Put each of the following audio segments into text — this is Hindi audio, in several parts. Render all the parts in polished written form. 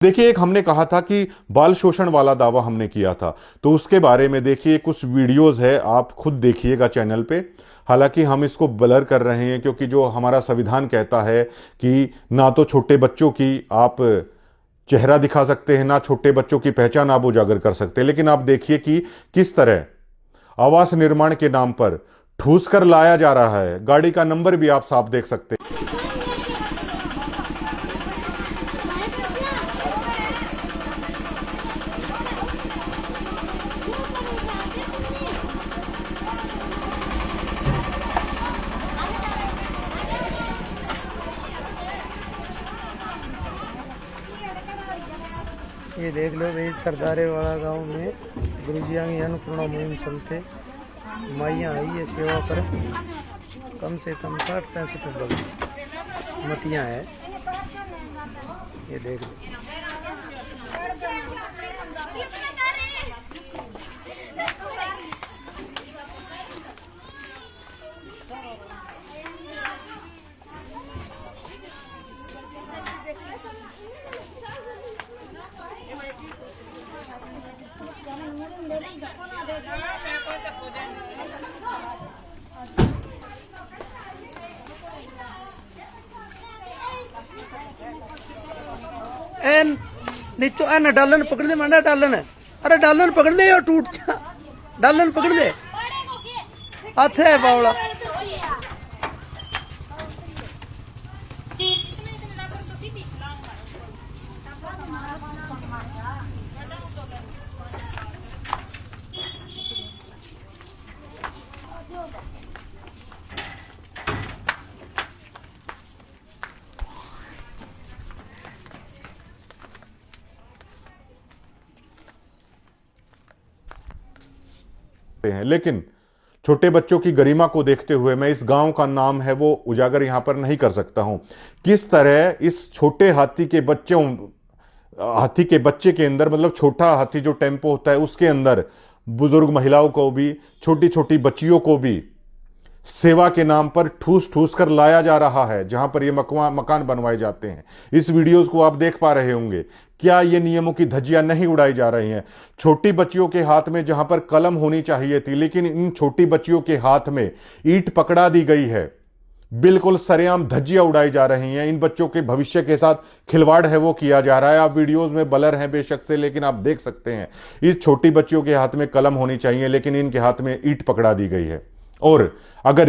देखिए, एक हमने कहा था कि बाल शोषण वाला दावा हमने किया था, तो उसके बारे में देखिए कुछ वीडियोस है, आप खुद देखिएगा चैनल पे। हालांकि हम इसको ब्लर कर रहे हैं क्योंकि जो हमारा संविधान कहता है कि ना तो छोटे बच्चों की आप चेहरा दिखा सकते हैं, ना छोटे बच्चों की पहचान आप उजागर कर सकते हैं। लेकिन आप देखिए कि किस तरह आवास निर्माण के नाम पर ठूस कर लाया जा रहा है। गाड़ी का नंबर भी आप साफ देख सकते हैं। ये देख लो भाई, सरदारे वाला गांव में गुरुजिया की अन्नपूर्णा मुहिम चलते माइयाँ आई है सेवा पर। कम से कम 60-65 लोग मतियाँ है। ये देख लो। एन नीचो एन डालन पकड़ दे, मांडा डालन। अरे डालन पकड़ ले और टूट जा। डालन पकड़ ले। अच्छा है बावला। हैं, लेकिन छोटे बच्चों की गरिमा को देखते हुए मैं इस गांव का नाम है वो उजागर यहां पर नहीं कर सकता हूं। किस तरह इस छोटे हाथी के बच्चे के अंदर, मतलब छोटा हाथी जो टेम्पो होता है उसके अंदर बुजुर्ग महिलाओं को भी, छोटी छोटी बच्चियों को भी सेवा के नाम पर ठूस ठूस कर लाया जा रहा है, जहां पर ये मकान बनवाए जाते हैं। इस वीडियोस को आप देख पा रहे होंगे। क्या ये नियमों की धज्जियां नहीं उड़ाई जा रही हैं? छोटी बच्चियों के हाथ में जहां पर कलम होनी चाहिए थी, लेकिन इन छोटी बच्चियों के हाथ में ईंट पकड़ा दी गई है। बिल्कुल सरेआम धज्जियां उड़ाई जा रही हैं। इन बच्चों के भविष्य के साथ खिलवाड़ है वो किया जा रहा है। आप वीडियोस में ब्लर हैं बेशक से, लेकिन आप देख सकते हैं इस छोटी बच्चियों के हाथ में कलम होनी चाहिए, लेकिन इनके हाथ में ईंट पकड़ा दी गई है। और अगर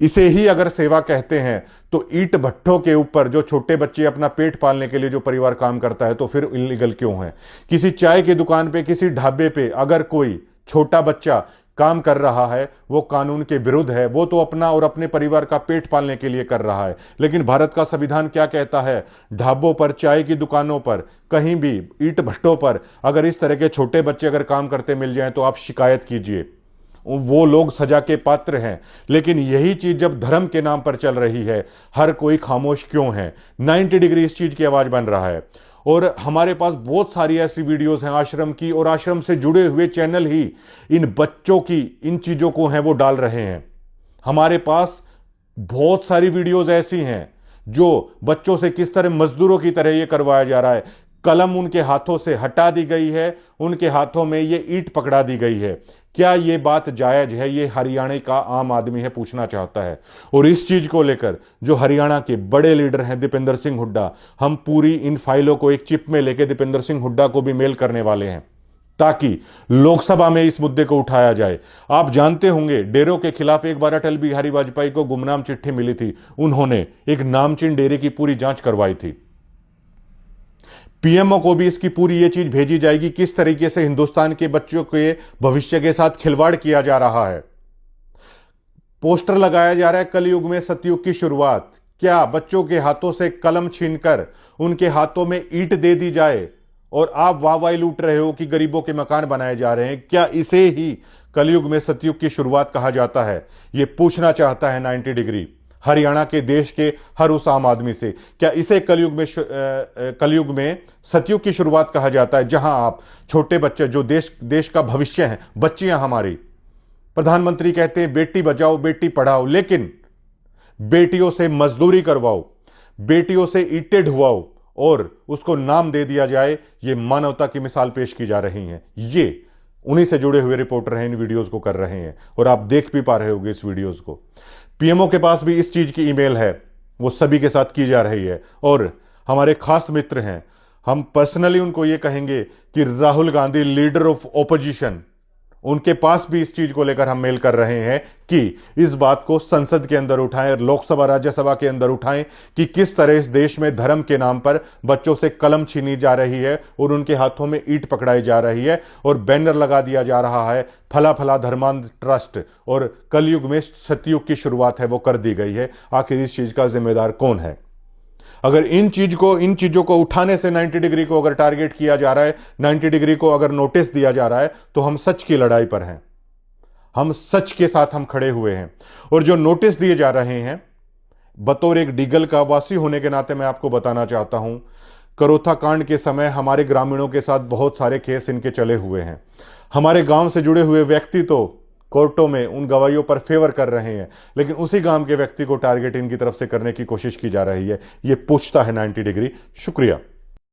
इसे ही अगर सेवा कहते हैं तो ईंट भट्ठों के ऊपर जो छोटे बच्चे अपना पेट पालने के लिए जो परिवार काम करता है, तो फिर इलीगल क्यों है? किसी चाय की दुकान पे, किसी ढाबे पे अगर कोई छोटा बच्चा काम कर रहा है, वो कानून के विरुद्ध है। वो तो अपना और अपने परिवार का पेट पालने के लिए कर रहा है। लेकिन भारत का संविधान क्या कहता है? ढाबों पर, चाय की दुकानों पर, कहीं भी ईंट भट्ठों पर अगर इस तरह के छोटे बच्चे अगर काम करते मिल जाएं तो आप शिकायत कीजिए, वो लोग सजा के पात्र हैं। लेकिन यही चीज जब धर्म के नाम पर चल रही है, हर कोई खामोश क्यों है? 90 डिग्री इस चीज की आवाज बन रहा है। और हमारे पास बहुत सारी ऐसी वीडियोस हैं आश्रम की, और आश्रम से जुड़े हुए चैनल ही इन बच्चों की इन चीजों को हैं वो डाल रहे हैं। हमारे पास बहुत सारी वीडियोस ऐसी हैं जो बच्चों से किस तरह मजदूरों की तरह ये करवाया जा रहा है। कलम उनके हाथों से हटा दी गई है, उनके हाथों में ये ईंट पकड़ा दी गई है। क्या ये बात जायज है? ये हरियाणा का आम आदमी है पूछना चाहता है। और इस चीज को लेकर जो हरियाणा के बड़े लीडर हैं दीपेंद्र सिंह हुड्डा, हम पूरी इन फाइलों को एक चिप में लेकर दीपेंद्र सिंह हुड्डा को भी मेल करने वाले हैं, ताकि लोकसभा में इस मुद्दे को उठाया जाए। आप जानते होंगे डेरों के खिलाफ एक बार अटल बिहारी वाजपेयी को गुमनाम चिट्ठी मिली थी। उन्होंने एक नामचीन डेरे की पूरी जांच करवाई थी। पीएमओ को भी इसकी पूरी ये चीज भेजी जाएगी, किस तरीके से हिंदुस्तान के बच्चों के भविष्य के साथ खिलवाड़ किया जा रहा है। पोस्टर लगाया जा रहा है कलयुग में सतयुग की शुरुआत। क्या बच्चों के हाथों से कलम छीनकर उनके हाथों में ईंट दे दी जाए और आप वाहवाही लूट रहे हो कि गरीबों के मकान बनाए जा रहे हैं? क्या इसे ही कलयुग में सतयुग की शुरुआत कहा जाता है? यह पूछना चाहता है 90 डिग्री हरियाणा के देश के हर उस आम आदमी से। क्या इसे कलयुग में सतयुग की शुरुआत कहा जाता है, जहां आप छोटे बच्चे जो देश का भविष्य हैं, बच्चियां हमारी, प्रधानमंत्री कहते हैं बेटी बचाओ बेटी पढ़ाओ, लेकिन बेटियों से मजदूरी करवाओ, बेटियों से ईंटें ढुवाओ और उसको नाम दे दिया जाए, ये मानवता की मिसाल पेश की जा रही है। ये उन्हीं से जुड़े हुए रिपोर्टर हैं, इन वीडियोस को कर रहे हैं और आप देख भी पा रहे होंगे इस वीडियोस को। पीएमओ के पास भी इस चीज की ईमेल है, वो सभी के साथ की जा रही है। और हमारे खास मित्र हैं, हम पर्सनली उनको ये कहेंगे कि Rahul Gandhi leader of opposition, उनके पास भी इस चीज को लेकर हम मेल कर रहे हैं कि इस बात को संसद के अंदर उठाएं और लोकसभा राज्यसभा के अंदर उठाएं कि किस तरह इस देश में धर्म के नाम पर बच्चों से कलम छीनी जा रही है और उनके हाथों में ईंट पकड़ाई जा रही है और बैनर लगा दिया जा रहा है फला फला धर्मांध ट्रस्ट, और कलयुग में सतयुग की शुरुआत है वो कर दी गई है। आखिर इस चीज का जिम्मेदार कौन है? अगर इन चीजों को उठाने से 90 डिग्री को अगर टारगेट किया जा रहा है, 90 डिग्री को अगर नोटिस दिया जा रहा है, तो हम सच की लड़ाई पर हैं, हम सच के साथ हम खड़े हुए हैं। और जो नोटिस दिए जा रहे हैं, बतौर एक डीगल का वासी होने के नाते मैं आपको बताना चाहता हूं, करोथा कांड के समय हमारे ग्रामीणों के साथ बहुत सारे केस इनके चले हुए हैं। हमारे गांव से जुड़े हुए व्यक्ति तो कोर्टों में उन गवाहियों पर फेवर कर रहे हैं, लेकिन उसी गांव के व्यक्ति को टारगेट इनकी तरफ से करने की कोशिश की जा रही है। यह पूछता है 90 डिग्री। शुक्रिया।